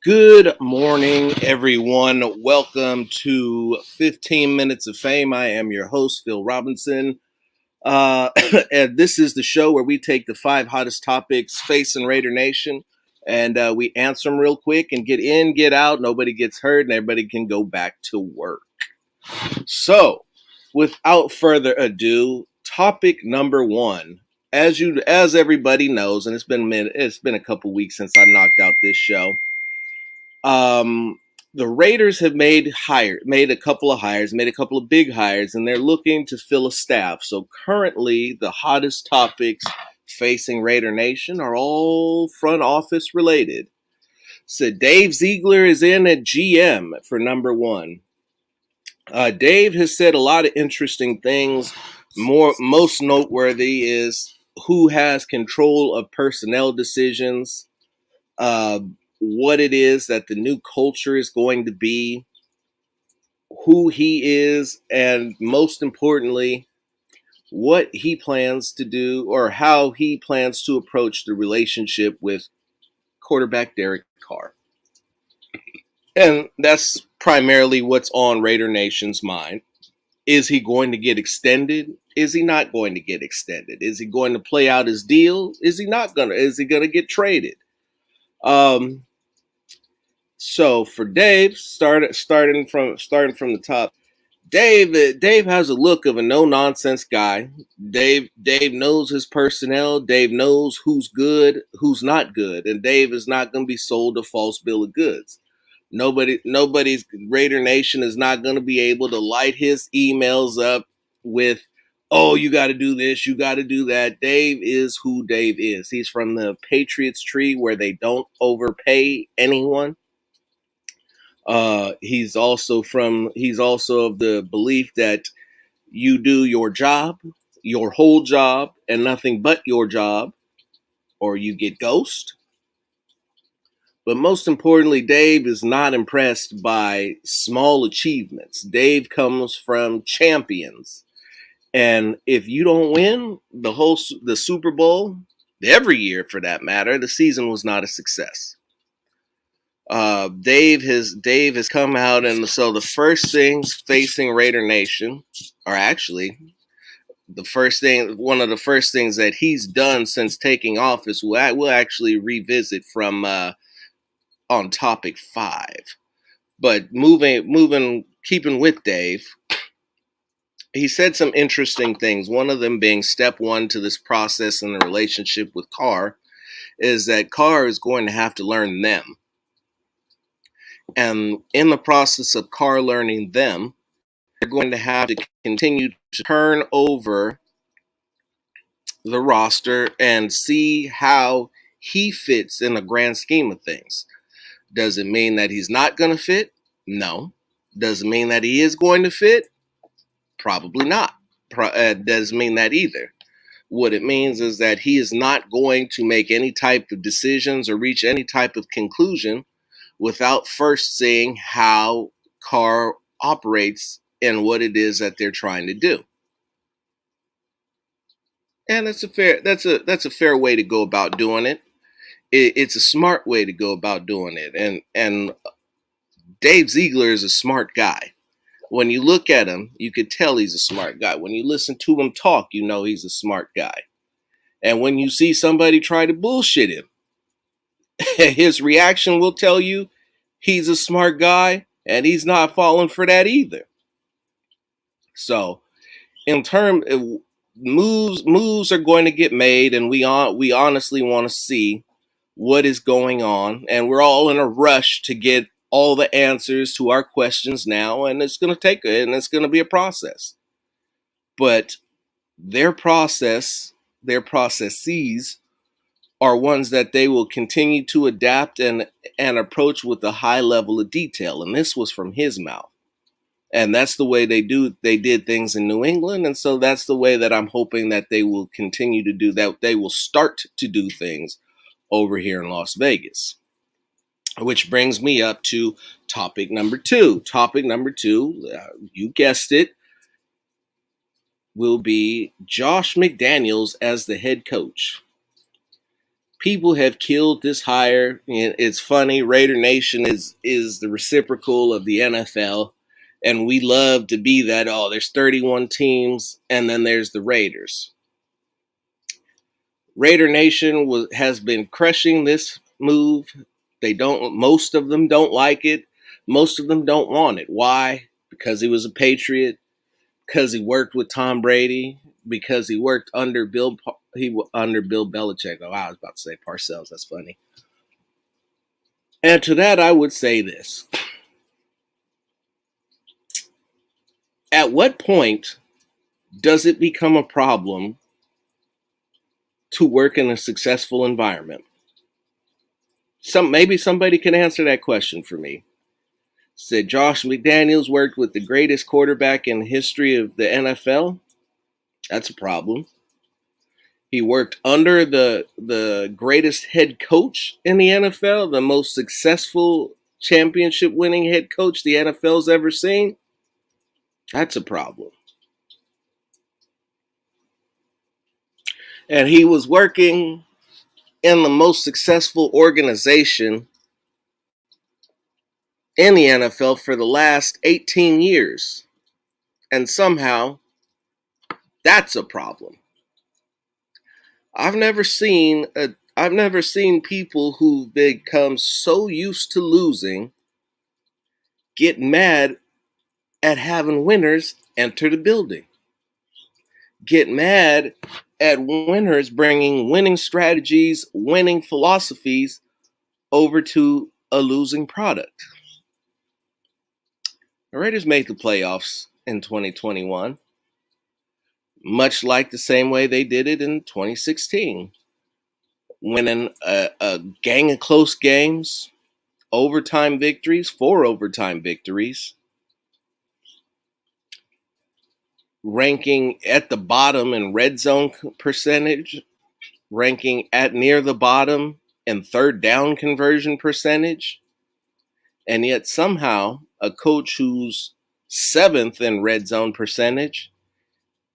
Good morning, everyone. Welcome to 15 Minutes of Fame. I am your host, Phil Robinson. And this is the show where we take the five hottest topics facing Raider Nation and we answer them real quick and get in, get out. Nobody gets hurt and everybody can go back to work. So, without further ado, topic number one. As everybody knows, and it's been a couple weeks since I knocked out this show. The Raiders have made a couple of big hires, and they're looking to fill a staff. So currently, the hottest topics facing Raider Nation are all front office related. So Dave Ziegler is in at GM for number one. Dave has said a lot of interesting things. Most noteworthy is who has control of personnel decisions. What it is that the new culture is going to be, who he is, and most importantly, what he plans to do or how he plans to approach the relationship with quarterback Derek Carr. And that's primarily what's on Raider Nation's mind. Is he going to get extended? Is he not going to get extended? Is he going to play out his deal? Is he going to get traded? So for Dave, starting from the top, Dave has a look of a no-nonsense guy. Dave knows his personnel. Dave knows who's good, who's not good, and Dave is not going to be sold a false bill of goods. Nobody's Raider Nation is not going to be able to light his emails up with, "Oh, you got to do this, you got to do that." Dave is who Dave is. He's from the Patriots tree where they don't overpay anyone. He's also of the belief that you do your job, your whole job, and nothing but your job, or you get ghost. But most importantly, Dave is not impressed by small achievements. Dave comes from champions. And if you don't win the Super Bowl, every year for that matter, the season was not a success. Dave has come out, and so the first things facing Raider Nation are actually one of the first things that he's done since taking office. We'll actually revisit from on topic 5, but keeping with Dave, he said some interesting things. One of them being step one to this process in the relationship with Carr is that Carr is going to have to learn them. And in the process of Carr learning them, they're going to have to continue to turn over the roster and see how he fits in the grand scheme of things. Does it mean that he's not going to fit? No. Does it mean that he is going to fit? Probably not. Doesn't mean that either. What it means is that he is not going to make any type of decisions or reach any type of conclusion without first seeing how Carr operates and what it is that they're trying to do. And that's a fair way to go about doing it. It's a smart way to go about doing it. And Dave Ziegler is a smart guy. When you look at him, you could tell he's a smart guy. When you listen to him talk, you know he's a smart guy. And when you see somebody try to bullshit him, his reaction will tell you he's a smart guy and he's not falling for that either. So, in terms of moves are going to get made, and we honestly want to see what is going on, and we're all in a rush to get all the answers to our questions now, and it's going to be a process. But their processes are ones that they will continue to adapt and approach with a high level of detail. And this was from his mouth. And that's the way they did things in New England. And so that's the way that I'm hoping that they will continue to do that. They will start to do things over here in Las Vegas. Which brings me up to topic number 2. Topic number 2, you guessed it, will be Josh McDaniels as the head coach. People have killed this hire. It's funny. Raider Nation is the reciprocal of the NFL, and we love to be that. Oh, there's 31 teams, and then there's the Raiders. Raider Nation has been crushing this move. Most of them don't like it. Most of them don't want it. Why? Because he was a Patriot. Because he worked with Tom Brady. Because he worked under Bill Belichick. Oh, I was about to say Parcells. That's funny. And to that, I would say this: at what point does it become a problem to work in a successful environment? Maybe somebody can answer that question for me. Said Josh McDaniels worked with the greatest quarterback in the history of the NFL. That's a problem. He worked under the greatest head coach in the NFL, the most successful championship winning head coach the NFL's ever seen. That's a problem. And he was working in the most successful organization in the NFL for the last 18 years. And somehow, that's a problem. I've never seen people who've become so used to losing get mad at having winners enter the building. Get mad at winners bringing winning strategies, winning philosophies over to a losing product. The Raiders made the playoffs in 2021, much like the same way they did it in 2016, winning a gang of close games, overtime victories, 4 overtime victories, ranking at the bottom in red zone percentage, ranking at near the bottom in third down conversion percentage, and yet somehow a coach who's 7th in red zone percentage,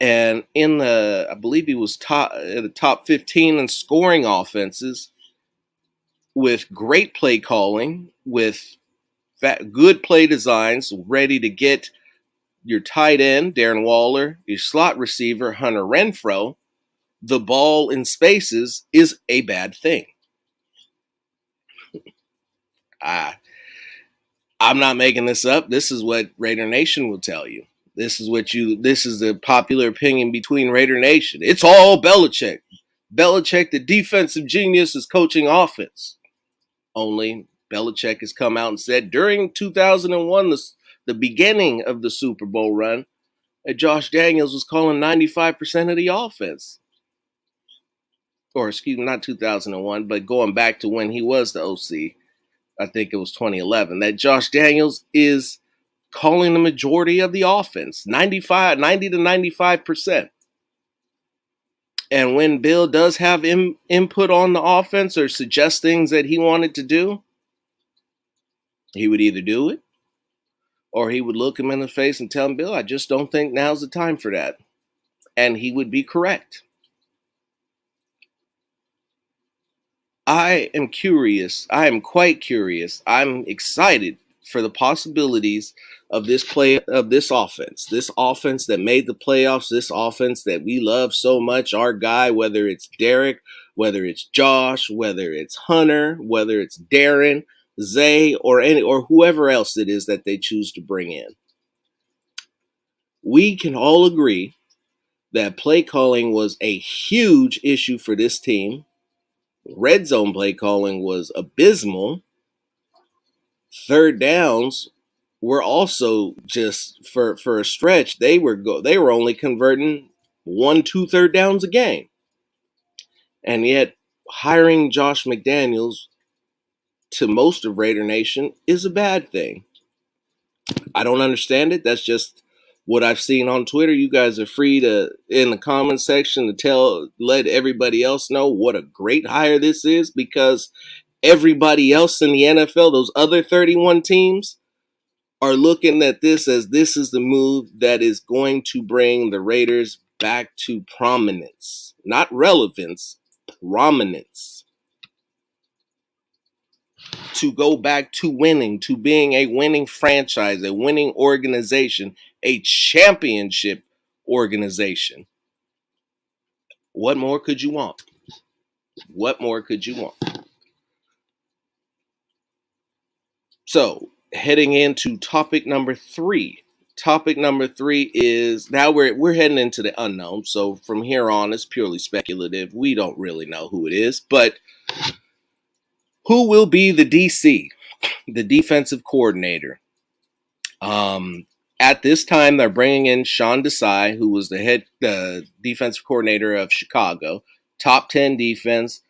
and I believe he was the top 15 in scoring offenses, with great play calling, with good play designs, ready to get your tight end, Darren Waller, your slot receiver, Hunter Renfrow, the ball in spaces is a bad thing. I'm not making this up. This is what Raider Nation will tell you. This is the popular opinion between Raider Nation. It's all Belichick. Belichick, the defensive genius, is coaching offense. Only Belichick has come out and said during 2001, the beginning of the Super Bowl run, that Josh Daniels was calling 95% of the offense. Or excuse me, not 2001, but going back to when he was the OC. I think it was 2011, that Josh Daniels is calling the majority of the offense, 90 to 95%. And when Bill does have input on the offense or suggest things that he wanted to do, he would either do it or he would look him in the face and tell him, Bill, I just don't think now's the time for that. And he would be correct. I am curious. I am quite curious. I'm excited for the possibilities of this offense. This offense that made the playoffs, this offense that we love so much, our guy, whether it's Derek, whether it's Josh, whether it's Hunter, whether it's Darren, Zay, or whoever else it is that they choose to bring in. We can all agree that play calling was a huge issue for this team. Red zone play calling was abysmal. Third downs were also just for a stretch. They were only converting 1-2 third downs a game, and yet hiring Josh McDaniels to most of Raider Nation is a bad thing. I don't understand it. That's just what I've seen on Twitter. You guys are free to, in the comment section, to let everybody else know what a great hire this is, because everybody else in the NFL, those other 31 teams, are looking at this as this is the move that is going to bring the Raiders back to prominence. Not relevance, prominence. to go back to winning, to being a winning franchise, a winning organization, a championship organization. What more could you want? What more could you want? So, heading into topic number 3. Topic number 3 is now we're heading into the unknown. So from here on, it's purely speculative. We don't really know who it is, but who will be the DC, the defensive coordinator? At this time, they're bringing in Sean Desai, who was the defensive coordinator of Chicago, top 10 defense.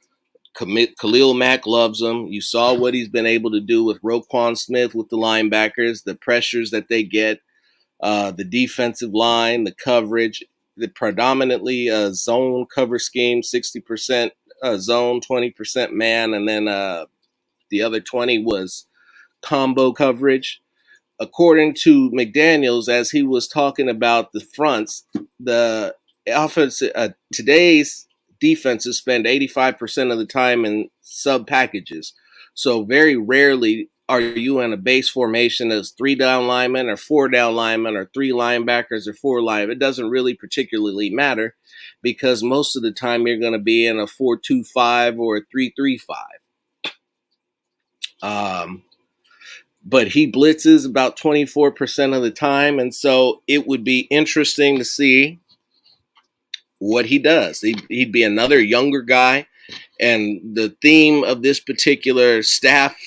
Khalil Mack loves him. You saw what he's been able to do with Roquan Smith with the linebackers, the pressures that they get, the defensive line, the coverage, the predominantly zone cover scheme, 60% zone, 20% man, and then the other 20 was combo coverage. According to McDaniels, as he was talking about the fronts, the offense today's defenses spend 85% of the time in sub packages. So very rarely are you in a base formation as 3 down linemen or 4 down linemen or 3 linebackers or 4 linemen. It doesn't really particularly matter because most of the time you're going to be in a 4-2-5 or a 3-3-5. But he blitzes about 24% of the time, and so it would be interesting to see what he does. He'd be another younger guy, and the theme of this particular staff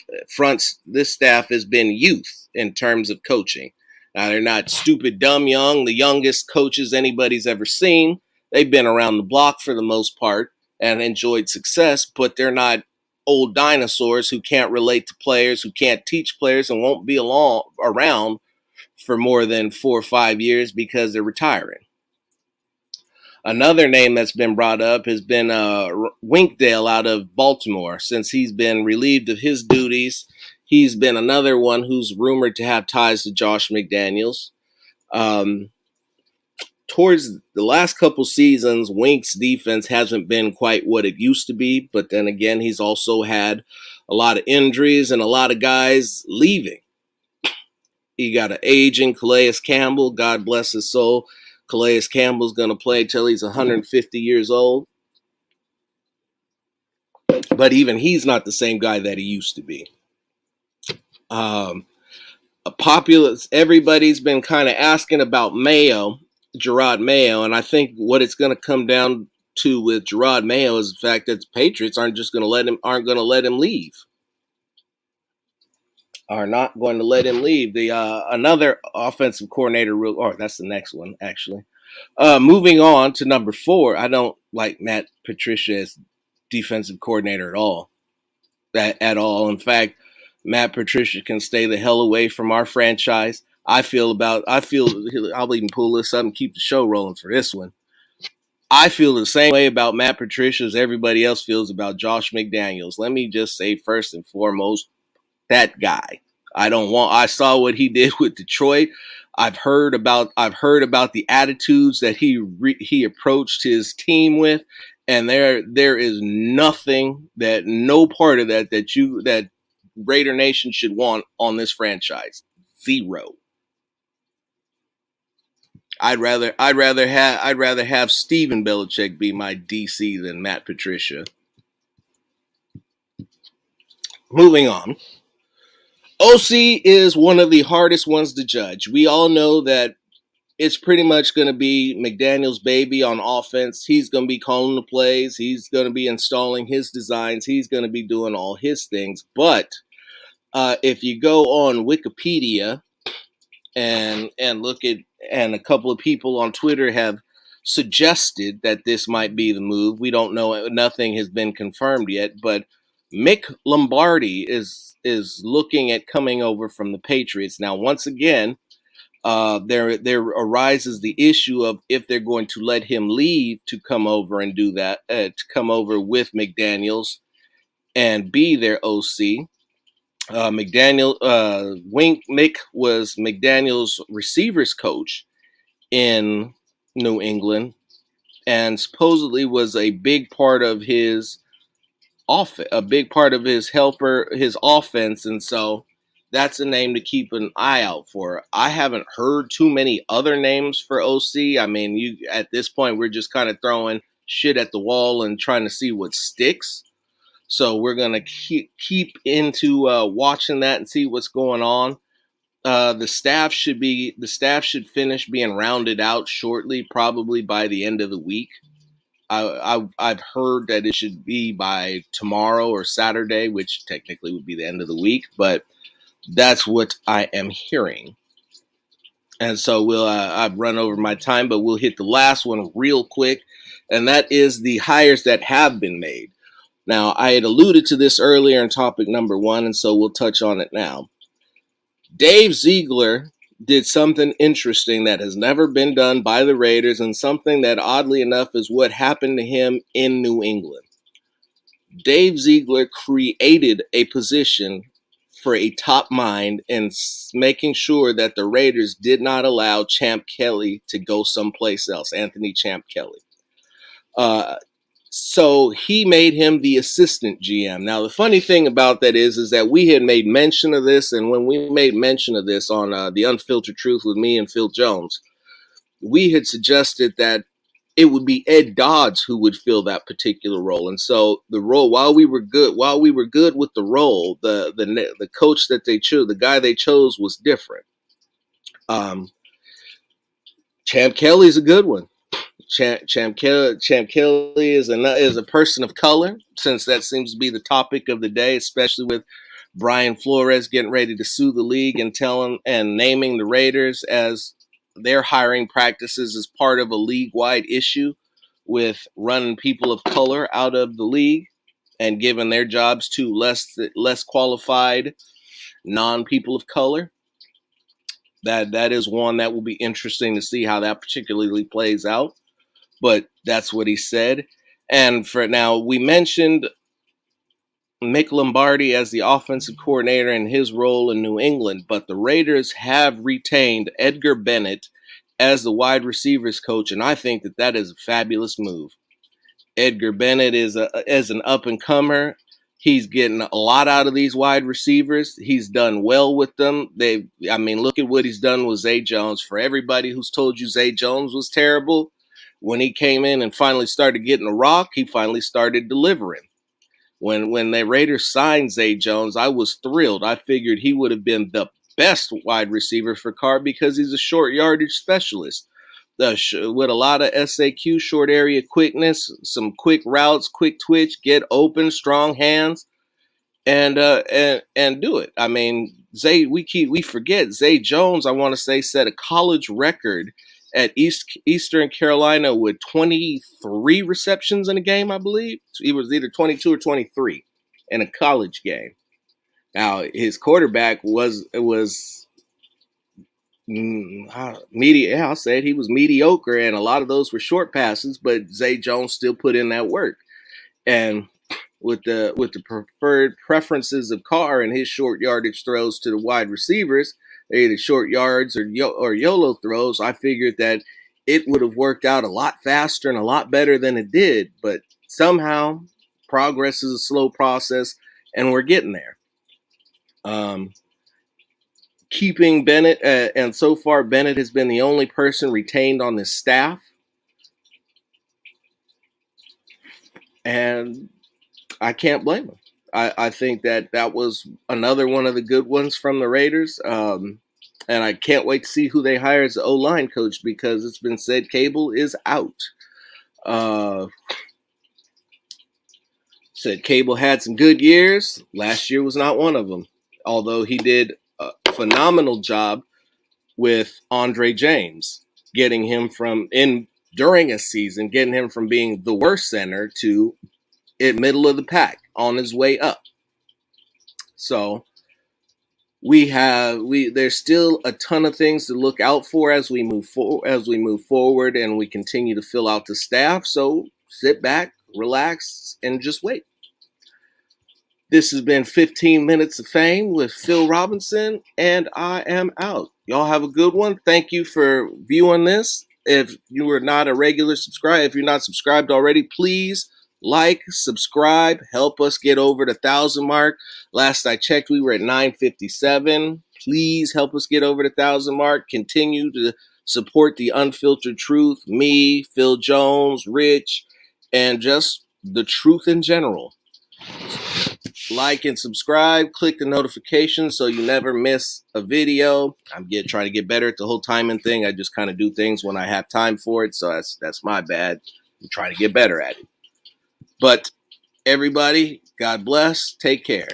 has been youth in terms of coaching. Now, they're not stupid, dumb, young, the youngest coaches anybody's ever seen. They've been around the block for the most part and enjoyed success, but they're not old dinosaurs who can't relate to players, who can't teach players, and won't be around for more than 4 or 5 years because they're retiring. Another name that's been brought up has been Winkdale out of Baltimore. Since he's been relieved of his duties, he's been another one who's rumored to have ties to Josh McDaniels. Towards the last couple seasons, Wink's defense hasn't been quite what it used to be, but then again, he's also had a lot of injuries and a lot of guys leaving. He got an aging Calais Campbell, God bless his soul. Calais Campbell's going to play till he's 150 years old. But even he's not the same guy that he used to be. Everybody's been kind of asking about Mayo, Gerard Mayo, and I think what it's going to come down to with Gerard Mayo is the fact that the Patriots aren't going to let him leave. Are not going to let him leave. The another offensive coordinator, that's the next one actually. Moving on to number 4, I don't like Matt Patricia as defensive coordinator at all. In fact, Matt Patricia can stay the hell away from our franchise. I'll even pull this up and keep the show rolling for this one. I feel the same way about Matt Patricia as everybody else feels about Josh McDaniels. Let me just say first and foremost, that guy. I saw what he did with Detroit. I've heard about the attitudes that he approached his team with, and there is nothing that no part of that Raider Nation should want on this franchise. Zero. I'd rather have Steven Belichick be my DC than Matt Patricia. Moving on. OC is one of the hardest ones to judge. We all know that it's pretty much going to be McDaniels' baby on offense. He's going to be calling the plays. He's going to be installing his designs. He's going to be doing all his things. But if you go on Wikipedia and look at, and a couple of people on Twitter have suggested that this might be the move. We don't know. Nothing has been confirmed yet, but Mick Lombardi is looking at coming over from the Patriots. Now, once again, there arises the issue of if they're going to let him leave to come over and do that, to come over with McDaniels and be their OC. Mick was McDaniels' receivers coach in New England and supposedly was a big part of his a big part of his offense, and so that's a name to keep an eye out for. I haven't heard too many other names for OC. I mean, you at this point we're just kind of throwing shit at the wall and trying to see what sticks. So we're gonna keep into watching that and see what's going on. The staff should finish being rounded out shortly, probably by the end of the week. I've heard that it should be by tomorrow or Saturday, which technically would be the end of the week, but that's what I am hearing. And so I've run over my time, but we'll hit the last one real quick, and that is the hires that have been made. Now, I had alluded to this earlier in topic number 1, and so we'll touch on it now. Dave Ziegler did something interesting that has never been done by the Raiders, and something that, oddly enough, is what happened to him in New England. Dave Ziegler created a position for a top mind and making sure that the Raiders did not allow Champ Kelly to go someplace else, Anthony Champ Kelly. So he made him the assistant GM. Now, the funny thing about that is that we had made mention of this, and when we made mention of this on the Unfiltered Truth with me and Phil Jones, we had suggested that it would be Ed Dodds who would fill that particular role. And so the role, while we were good with the role, the coach that they chose, the guy they chose, was different. Champ Kelly's a good one. Champ Kelly is a person of color, since that seems to be the topic of the day, especially with Brian Flores getting ready to sue the league and naming the Raiders as their hiring practices as part of a league-wide issue with running people of color out of the league and giving their jobs to less qualified non-people of color. That is one that will be interesting to see how that particularly plays out. But that's what he said. And for now, we mentioned Mick Lombardi as the offensive coordinator and his role in New England, but the Raiders have retained Edgar Bennett as the wide receivers coach, and I think that is a fabulous move. Edgar Bennett is an up-and-comer. He's getting a lot out of these wide receivers. He's done well with them. Look at what he's done with Zay Jones. For everybody who's told you Zay Jones was terrible, when he came in and finally started getting a rock, he finally started delivering. When the Raiders signed Zay Jones, I was thrilled. I figured he would have been the best wide receiver for Carr because he's a short yardage specialist. With a lot of SAQ, short area quickness, some quick routes, quick twitch, get open, strong hands, and do it. I mean, we forget Zay Jones, I want to say, set a college record at Eastern Carolina with 23 receptions in a game, I believe. He was either 22 or 23 in a college game. Now, his quarterback was I'll say it, he was mediocre, and a lot of those were short passes, but Zay Jones still put in that work. And with the preferred preferences of Carr and his short yardage throws to the wide receivers, either short yards or YOLO throws, I figured that it would have worked out a lot faster and a lot better than it did. But somehow, progress is a slow process, and we're getting there. Keeping Bennett, and so far Bennett has been the only person retained on this staff. And I can't blame him. I think that was another one of the good ones from the Raiders. And I can't wait to see who they hire as the O-line coach, because it's been said Cable is out. Said Cable had some good years. Last year was not one of them, although he did a phenomenal job with Andre James, getting him during a season, getting him from being the worst center to middle of the pack on his way up. So there's still a ton of things to look out for as we move forward and we continue to fill out the staff. So sit back, relax, and just wait. This has been 15 Minutes of Fame with Phil Robinson, and I am out. Y'all have a good one. Thank you for viewing this. If you are not a regular subscriber, if you're not subscribed already, please Like, subscribe, help us get over the 1,000 mark. Last I checked, we were at 957. Please help us get over the 1,000 mark. Continue to support the Unfiltered Truth, me, Phil Jones, Rich, and just the truth in general. Like and subscribe, click the notifications so you never miss a video. I'm trying to get better at the whole timing thing. I just kind of do things when I have time for it, so that's my bad. I'm trying to get better at it. But everybody, God bless. Take care.